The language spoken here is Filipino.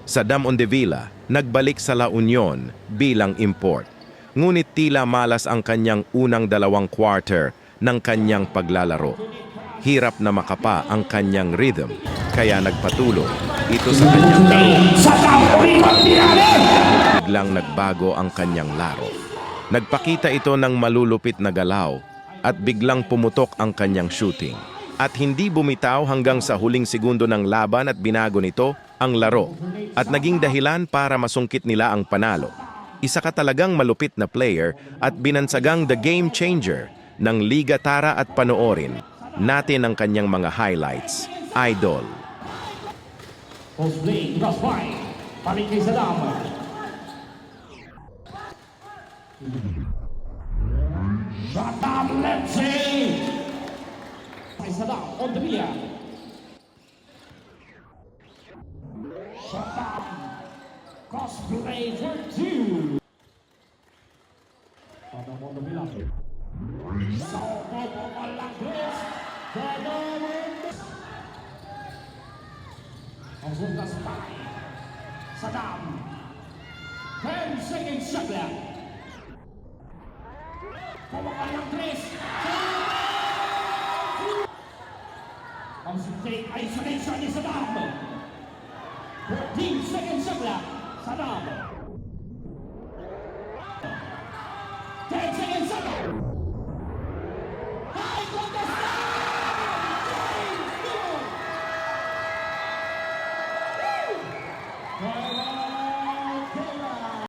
Saddam Ondevilla nagbalik sa La Union bilang import. Ngunit tila malas ang kanyang unang 2 quarter ng kanyang paglalaro. Hirap na makapa ang kanyang rhythm, kaya nagpatulong ito sa kanyang laro. Biglang nagbago ang kanyang laro. Nagpakita ito ng malulupit na galaw at biglang pumutok ang kanyang shooting. At hindi bumitaw hanggang sa huling segundo ng laban at binago nito ang laro at naging dahilan para masungkit nila ang panalo. Isa ka talagang malupit na player at binansagang the game changer ng Liga. Tara at panoorin natin ang kanyang mga highlights. Idol. Post-play, cross by, balik kay Saddam. Saddam, let's see! Saddam, Ondevilla. Saddam, cross-play for 2. Saddam, Ondevilla. Salto po Malangres. Saddam, ang sundas pa. Saddam. 10 seconds shot left. Pawakan ng Chris. Ang straight isolation ni Saddam. 14 seconds shot left. Saddam.